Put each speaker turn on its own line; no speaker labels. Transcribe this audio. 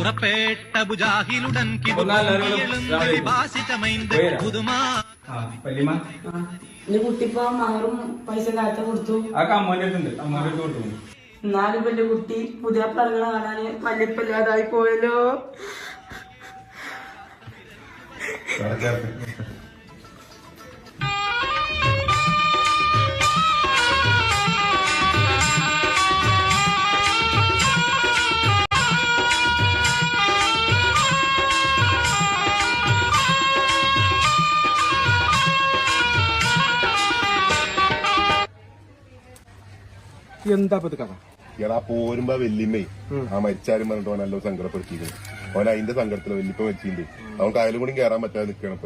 പുറപ്പെട്ട ബുജാഹിലുടൻ
കുട്ടിപ്പോ മഹറും പൈസ കാലത്ത് കൊടുത്തു. എന്നാലും വലിയ കുട്ടി പുതിയ പിള്ളേരെ കാണാന് വല്യപ്പില്ലാതായി പോയല്ലോ.
എന്താ കഥ?
എടാ പോരുമ്പോ വല്യമ്മേ ആ മരിച്ചാരും പറഞ്ഞിട്ട് അവൻ നല്ലോ സങ്കടപ്പെടുത്തിയിരുന്നു. അവൻ അതിന്റെ സങ്കടത്തില് വല്യപ്പ മരിച്ചിട്ടുണ്ട്. അവൻ കായലും കൂടി കയറാൻ പറ്റാതെ നിൽക്കണം.